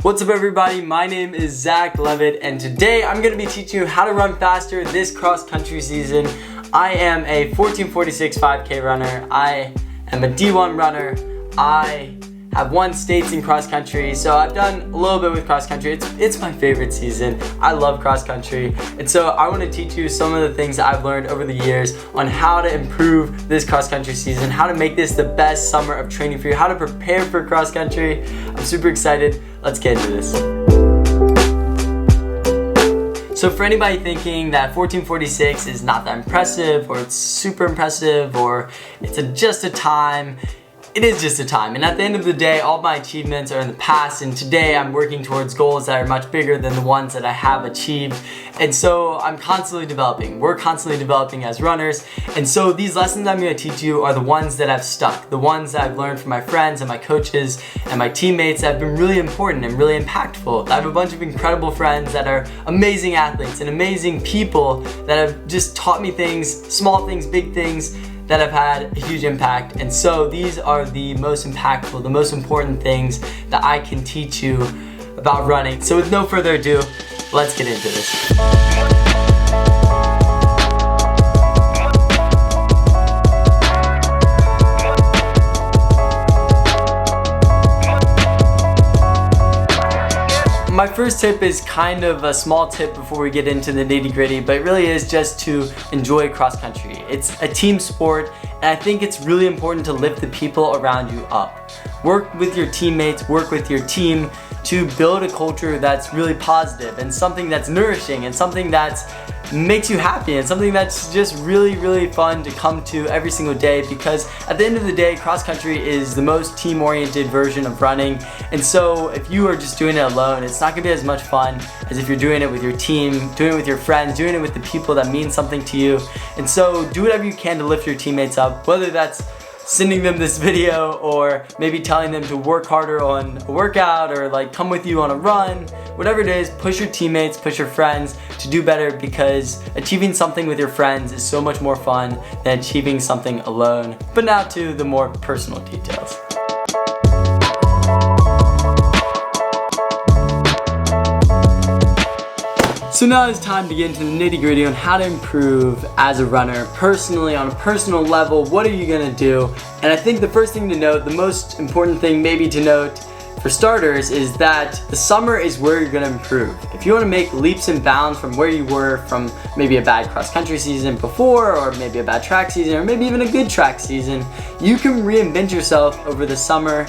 What's up everybody, my name is Zach Levitt and today I'm going to be teaching you how to run faster this cross country season. I am a 1446 5K runner, I am a D1 runner, I have won states in cross country, so I've done a little bit with cross country. It's my favorite season. I love cross country, and so I want to teach you some of the things that I've learned over the years on how to improve this cross country season, how to make this the best summer of training for you, how to prepare for cross country. I'm super excited. Let's get into this. So for anybody thinking that 1446 is not that impressive, or it's super impressive, or it's just a time, it is just a time. And at the end of the day, all my achievements are in the past, and today I'm working towards goals that are much bigger than the ones that I have achieved. And so I'm constantly developing. We're constantly developing as runners. And so these lessons I'm going to teach you are the ones that have stuck, the ones that I've learned from my friends and my coaches and my teammates that have been really important and really impactful. I have a bunch of incredible friends that are amazing athletes and amazing people that have just taught me things, small things, big things, that have had a huge impact. And so these are the most impactful, the most important things that I can teach you about running. So with no further ado, let's get into this. My first tip is kind of a small tip before we get into the nitty-gritty, but it really is just to enjoy cross country. It's a team sport, and I think it's really important to lift the people around you up. Work with your teammates, work with your team to build a culture that's really positive and something that's nourishing and something that makes you happy and something that's just really, really fun to come to every single day, because at the end of the day, cross country is the most team-oriented version of running. And so if you are just doing it alone, it's not gonna be as much fun as if you're doing it with your team, doing it with your friends, doing it with the people that mean something to you. And so do whatever you can to lift your teammates up, whether that's sending them this video or maybe telling them to work harder on a workout or like come with you on a run. Whatever it is, push your teammates, push your friends to do better, because achieving something with your friends is so much more fun than achieving something alone. But now to the more personal details. So now it's time to get into the nitty-gritty on how to improve as a runner personally, on a personal level. What are you gonna do? And I think the first thing to note, the most important thing maybe to note for starters, is that the summer is where you're gonna improve. If you wanna make leaps and bounds from where you were from maybe a bad cross-country season before, or maybe a bad track season, or maybe even a good track season, you can reinvent yourself over the summer.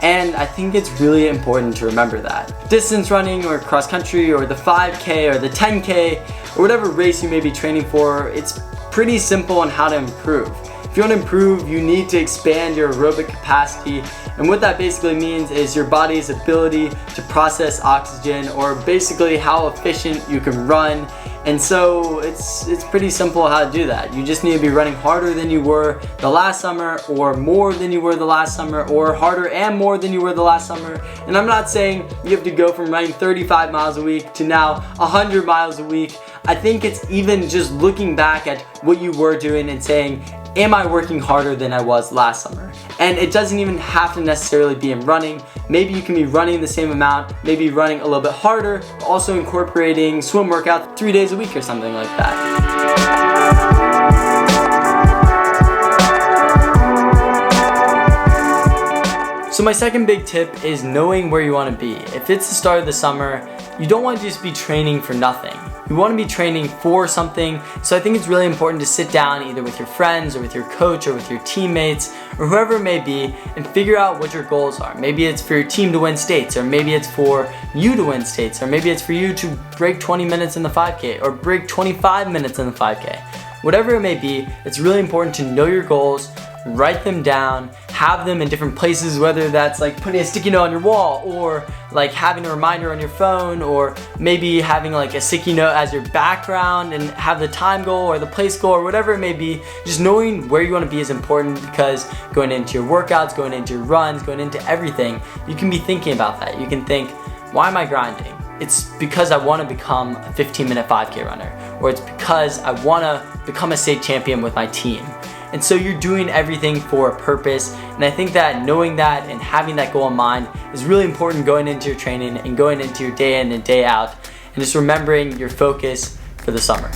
And I think it's really important to remember that. Distance running or cross country or the 5K or the 10K or whatever race you may be training for, it's pretty simple on how to improve. If you want to improve, you need to expand your aerobic capacity. And what that basically means is your body's ability to process oxygen, or basically how efficient you can run. And so it's pretty simple how to do that. You just need to be running harder than you were the last summer, or more than you were the last summer, or harder and more than you were the last summer. And I'm not saying you have to go from running 35 miles a week to now 100 miles a week. I think it's even just looking back at what you were doing and saying, am I working harder than I was last summer? And it doesn't even have to necessarily be in running. Maybe you can be running the same amount, maybe running a little bit harder, but also incorporating swim workouts 3 days a week or something like that. So my second big tip is knowing where you want to be. If it's the start of the summer, you don't want to just be training for nothing. You want to be training for something. So I think it's really important to sit down either with your friends or with your coach or with your teammates or whoever it may be and figure out what your goals are. Maybe it's for your team to win states, or maybe it's for you to win states, or maybe it's for you to break 20 minutes in the 5K or break 25 minutes in the 5K. Whatever it may be, it's really important to know your goals, write them down, have them in different places, whether that's like putting a sticky note on your wall, or like having a reminder on your phone, or maybe having like a sticky note as your background and have the time goal or the place goal or whatever it may be. Just knowing where you want to be is important, because going into your workouts, going into your runs, going into everything, you can be thinking about that. You can think, why am I grinding? It's because I want to become a 15-minute 5K runner, or it's because I want to become a state champion with my team. And so you're doing everything for a purpose. And I think that knowing that and having that goal in mind is really important going into your training and going into your day in and day out, and just remembering your focus for the summer.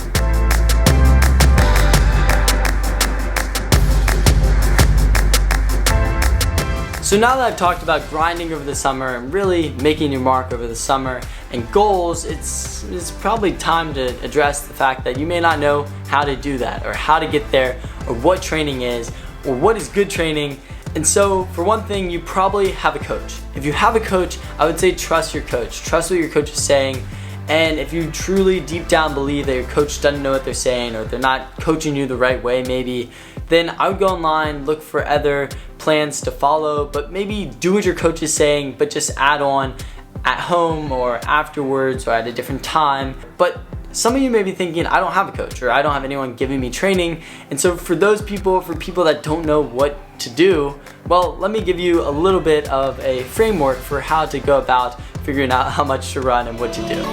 So now that I've talked about grinding over the summer and really making your mark over the summer and goals, it's probably time to address the fact that you may not know how to do that, or how to get there, or what training is, or what is good training. And so for one thing, you probably have a coach. If you have a coach, I would say trust your coach. Trust what your coach is saying. And if you truly deep down believe that your coach doesn't know what they're saying, or they're not coaching you the right way maybe, then I would go online, look for other plans to follow, but maybe do what your coach is saying, but just add on at home or afterwards or at a different time. But some of you may be thinking, I don't have a coach, or I don't have anyone giving me training. And so for those people, for people that don't know what to do, well, let me give you a little bit of a framework for how to go about figuring out how much to run and what to do.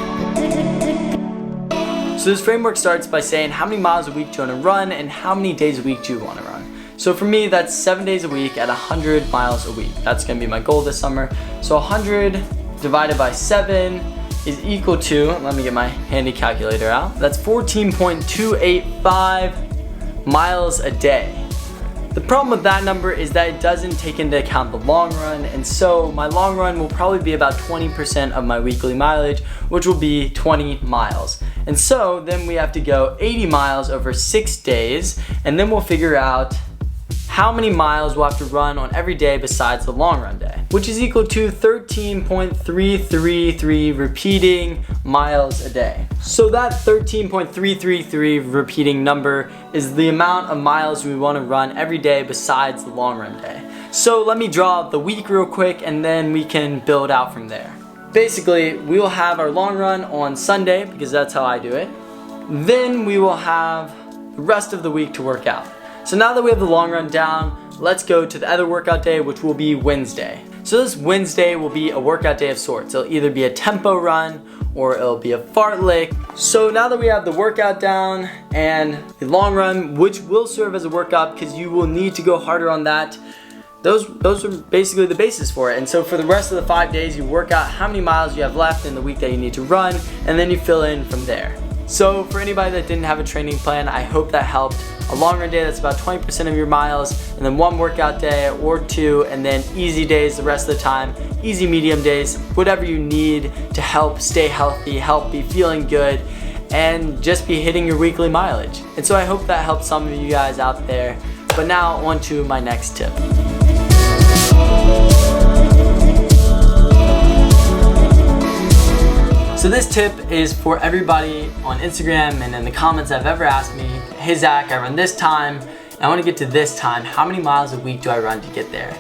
So this framework starts by saying how many miles a week do you want to run and how many days a week do you want to run. So for me, that's 7 days a week at 100 miles a week. That's going to be my goal this summer. So 100 divided by 7 is equal to, let me get my handy calculator out, that's 14.285 miles a day. The problem with that number is that it doesn't take into account the long run, and so my long run will probably be about 20% of my weekly mileage, which will be 20 miles. And so then we have to go 80 miles over 6 days, and then we'll figure out how many miles we'll have to run on every day besides the long run day, which is equal to 13.333 repeating miles a day. So that 13.333 repeating number is the amount of miles we want to run every day besides the long run day. So let me draw the week real quick, and then we can build out from there. Basically, we will have our long run on Sunday, because that's how I do it. Then we will have the rest of the week to work out. So now that we have the long run down, let's go to the other workout day, which will be Wednesday. So this Wednesday will be a workout day of sorts. It'll either be a tempo run or it'll be a fartlek. So now that we have the workout down and the long run, which will serve as a workout because you will need to go harder on that, those are basically the basis for it. And so for the rest of the 5 days, you work out how many miles you have left in the week that you need to run, and then you fill in from there. So for anybody that didn't have a training plan, I hope that helped. A long run day, that's about 20% of your miles, and then one workout day or two, and then easy days the rest of the time, easy medium days, whatever you need to help stay healthy, help be feeling good, and just be hitting your weekly mileage. And so I hope that helped some of you guys out there. But now on to my next tip. So this tip is for everybody on Instagram and in the comments that have ever asked me, hey Zach, I run this time, and I want to get to this time. How many miles a week do I run to get there?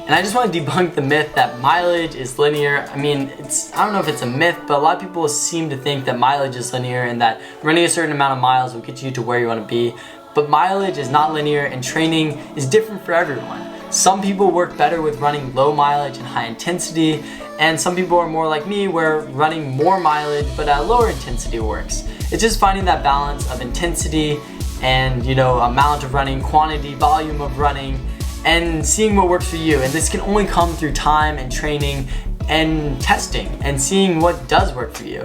And I just want to debunk the myth that mileage is linear. I mean, I don't know if it's a myth, but a lot of people seem to think that mileage is linear and that running a certain amount of miles will get you to where you want to be. But mileage is not linear, and training is different for everyone. Some people work better with running low mileage and high intensity, and some people are more like me where running more mileage but at lower intensity works. It's just finding that balance of intensity and amount of running, quantity, volume of running, and seeing what works for you. And this can only come through time and training and testing and seeing what does work for you.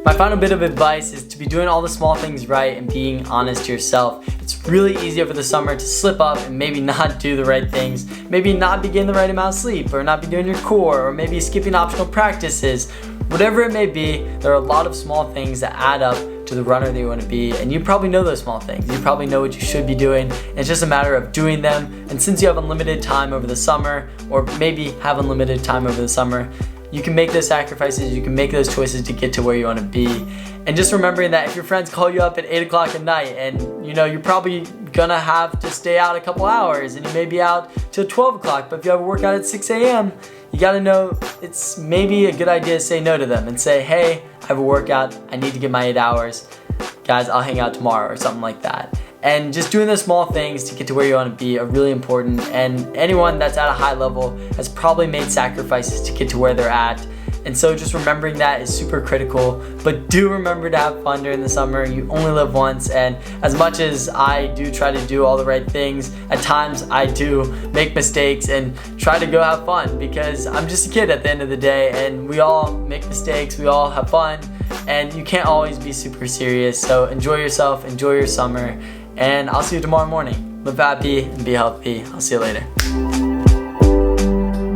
My final bit of advice is to be doing all the small things right and being honest to yourself. It's really easy over the summer to slip up and maybe not do the right things, maybe not be getting the right amount of sleep, or not be doing your core, or maybe skipping optional practices. Whatever it may be, there are a lot of small things that add up to the runner that you want to be, and you probably know those small things. You probably know what you should be doing. It's just a matter of doing them. And since you have unlimited time over the summer, or maybe have unlimited time over the summer, you can make those sacrifices, you can make those choices to get to where you want to be. And just remembering that if your friends call you up at 8 o'clock at night and you're probably gonna have to stay out a couple hours and you may be out till 12 o'clock, but if you have a workout at 6 a.m., you gotta know it's maybe a good idea to say no to them and say, hey, I have a workout, I need to get my 8 hours. Guys, I'll hang out tomorrow, or something like that. And just doing those small things to get to where you want to be are really important, and anyone that's at a high level has probably made sacrifices to get to where they're at. And so just remembering that is super critical. But do remember to have fun during the summer. You only live once, and as much as I do try to do all the right things, at times I do make mistakes and try to go have fun, because I'm just a kid at the end of the day, and we all make mistakes, we all have fun, and you can't always be super serious. So enjoy yourself, enjoy your summer, and I'll see you tomorrow morning. Live happy and be healthy. I'll see you later.